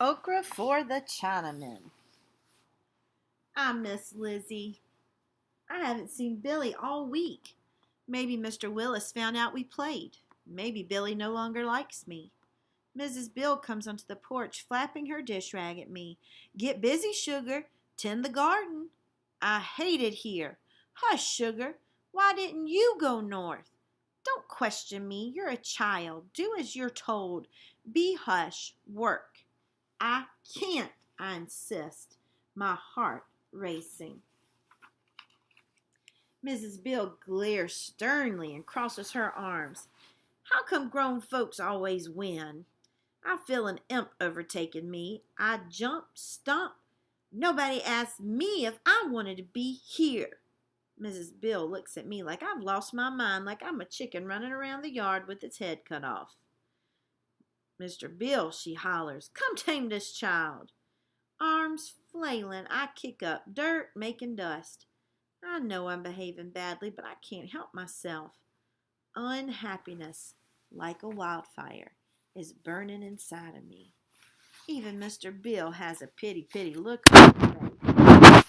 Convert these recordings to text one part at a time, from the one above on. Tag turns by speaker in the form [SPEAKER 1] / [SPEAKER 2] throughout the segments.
[SPEAKER 1] Okra for the Chinaman. I miss Lizzie. I haven't seen Billy all week. Maybe Mr. Willis found out we played. Maybe Billy no longer likes me. Mrs. Bill comes onto the porch, flapping her dish rag at me. Get busy, Sugar. Tend the garden. I hate it here. Hush, Sugar. Why didn't you go north? Don't question me. You're a child. Do as you're told. Be hush. Work. I can't, I insist, my heart racing. Mrs. Bill glares sternly and crosses her arms. How come grown folks always win? I feel an imp overtaking me. I jump, stomp. Nobody asked me if I wanted to be here. Mrs. Bill looks at me like I've lost my mind, like I'm a chicken running around the yard with its head cut off. Mr. Bill, she hollers, come tame this child. Arms flailing, I kick up dirt, making dust. I know I'm behaving badly, but I can't help myself. Unhappiness, like a wildfire, is burning inside of me. Even Mr. Bill has a pity look on his face.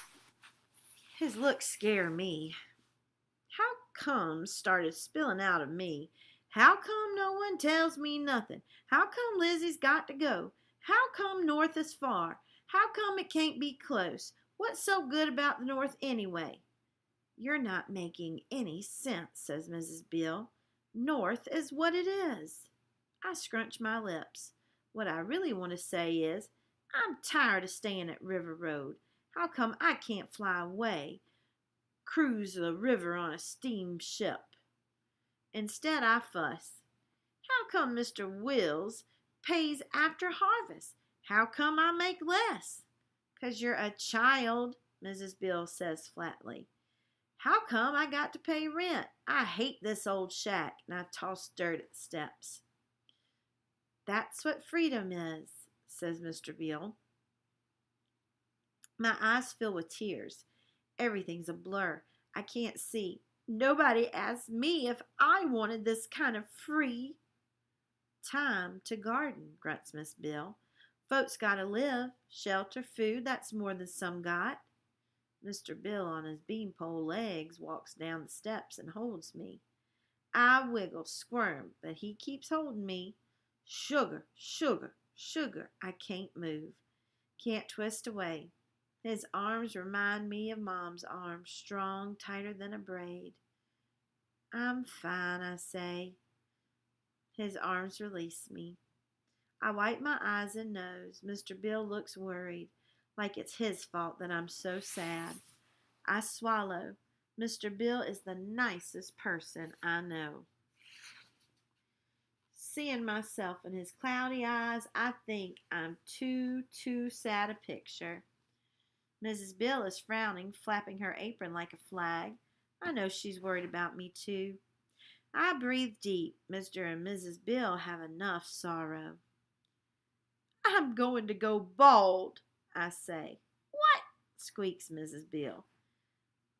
[SPEAKER 1] His looks scare me. How come started spilling out of me? How come no one tells me nothing? How come Lizzie's got to go? How come north is far? How come it can't be close? What's so good about the north anyway? You're not making any sense, says Mrs. Bill. North is what it is. I scrunch my lips. What I really want to say is, I'm tired of staying at River Road. How come I can't fly away? Cruise the river on a steamship. Instead, I fuss. How come Mr. Wills pays after harvest? How come I make less? 'Cause you're a child, Mrs. Bill says flatly. How come I got to pay rent? I hate this old shack, and I toss dirt at the steps. That's what freedom is, says Mr. Bill. My eyes fill with tears. Everything's a blur. I can't see. Nobody asked me if I wanted this kind of free time to garden, grunts Miss Bill. Folks gotta live. Shelter, food, that's more than some got. Mr. Bill on his beanpole legs walks down the steps and holds me. I wiggle, squirm, but he keeps holding me. Sugar, sugar, sugar, I can't move. Can't twist away. His arms remind me of Mom's arms, strong, tighter than a braid. I'm fine, I say. His arms release me. I wipe my eyes and nose. Mr. Bill looks worried, like it's his fault that I'm so sad. I swallow. Mr. Bill is the nicest person I know. Seeing myself in his cloudy eyes, I think I'm too sad a picture. Mrs. Bill is frowning, flapping her apron like a flag. I know she's worried about me too. I breathe deep. Mr. and Mrs. Bill have enough sorrow. I'm going to go bald, I say. What? Squeaks Mrs. Bill.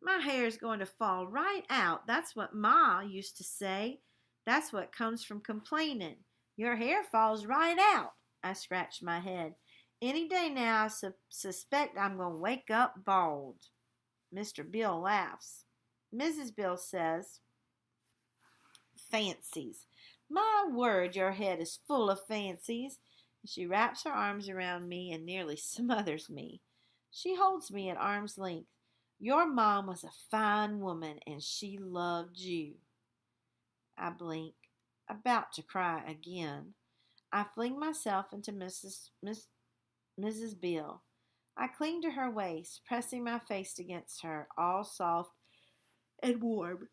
[SPEAKER 1] My hair's going to fall right out. That's what Ma used to say. That's what comes from complaining. Your hair falls right out. I scratch my head. Any day now, I suspect I'm going to wake up bald. Mr. Bill laughs. Mrs. Bill says, fancies. My word, your head is full of fancies. She wraps her arms around me and nearly smothers me. She holds me at arm's length. Your mom was a fine woman, and she loved you. I blink, about to cry again. I fling myself into Mrs. Bill. I cling to her waist, pressing my face against her, all soft and warm.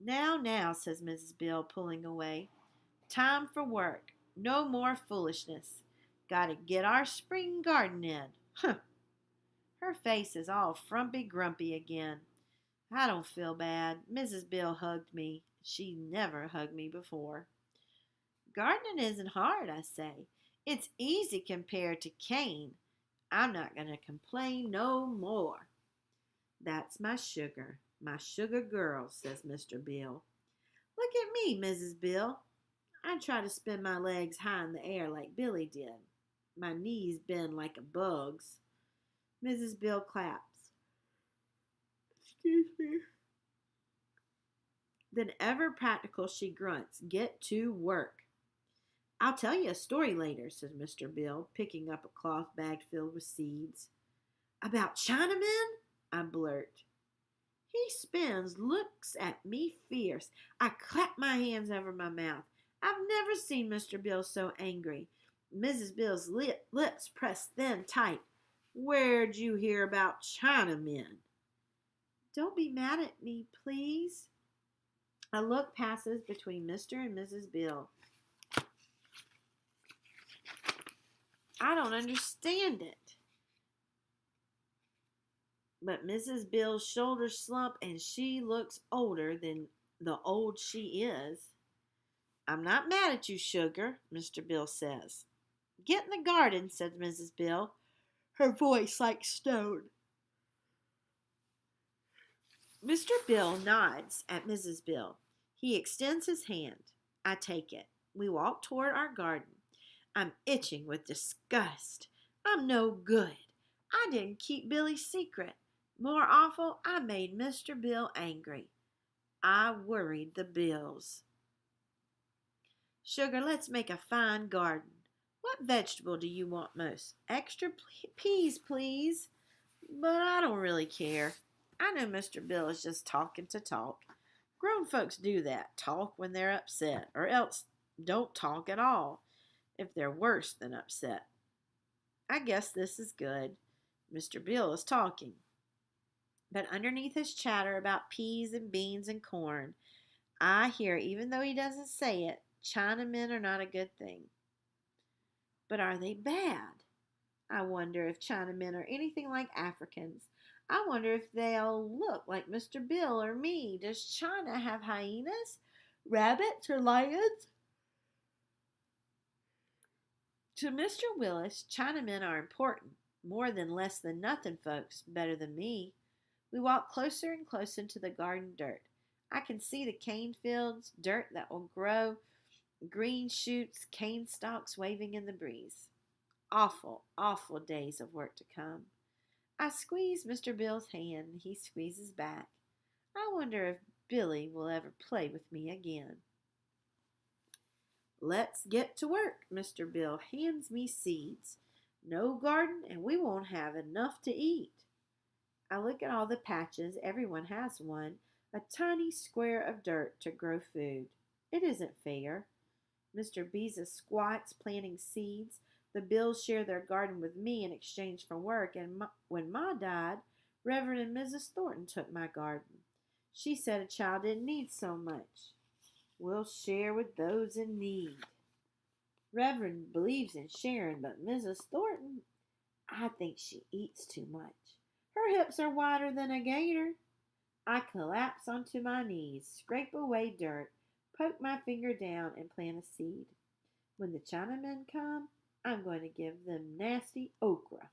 [SPEAKER 1] Now, says Mrs. Bill, pulling away. Time for work. No more foolishness. Gotta get our spring garden in. Huh. Her face is all frumpy grumpy again. I don't feel bad. Mrs. Bill hugged me. She never hugged me before. Gardening isn't hard, I say. It's easy compared to cane. I'm not going to complain no more. That's my sugar girl, says Mr. Bill. Look at me, Mrs. Bill. I try to spin my legs high in the air like Billy did. My knees bend like a bug's. Mrs. Bill claps. Excuse me. Then ever practical she grunts, "Get to work." "I'll tell you a story later," says Mr. Bill, picking up a cloth bag filled with seeds. "About Chinamen?" I blurt. He spins, looks at me fierce. I clap my hands over my mouth. I've never seen Mr. Bill so angry. Mrs. Bill's lips press thin tight. "Where'd you hear about Chinamen?" "Don't be mad at me, please." A look passes between Mr. and Mrs. Bill. I don't understand it. But Mrs. Bill's shoulders slump and she looks older than the old she is. "I'm not mad at you, sugar," Mr. Bill says. "Get in the garden," said Mrs. Bill, her voice like stone. Mr. Bill nods at Mrs. Bill. He extends his hand. I take it. We walk toward our garden. I'm itching with disgust. I'm no good. I didn't keep Billy's secret. More awful, I made Mr. Bill angry. I worried the Bills. "Sugar, let's make a fine garden. What vegetable do you want most?" "Extra peas, please." But I don't really care. I know Mr. Bill is just talking to talk. Grown folks do that, talk when they're upset, or else don't talk at all if they're worse than upset. I guess this is good. Mr. Bill is talking. But underneath his chatter about peas and beans and corn, I hear, even though he doesn't say it, Chinamen are not a good thing. But are they bad? I wonder if Chinamen are anything like Africans. I wonder if they'll look like Mr. Bill or me. Does China have hyenas, rabbits, or lions? To Mr. Willis, Chinamen are important, more than less than nothing folks, better than me. We walk closer and closer to the garden dirt. I can see the cane fields, dirt that will grow, green shoots, cane stalks waving in the breeze. Awful, awful days of work to come. I squeeze Mr. Bill's hand and he squeezes back. I wonder if Billy will ever play with me again. Let's get to work. Mr. Bill hands me seeds. No garden and we won't have enough to eat. I look at all the patches. Everyone has one. A tiny square of dirt to grow food. It isn't fair. Mr. Beezus squats planting seeds. The Bills share their garden with me in exchange for work, and when Ma died, Reverend and Mrs. Thornton took my garden. She said a child didn't need so much. We'll share with those in need. Reverend believes in sharing, but Mrs. Thornton, I think she eats too much. Her hips are wider than a gator. I collapse onto my knees, scrape away dirt, poke my finger down, and plant a seed. When the Chinamen come, I'm going to give them nasty okra.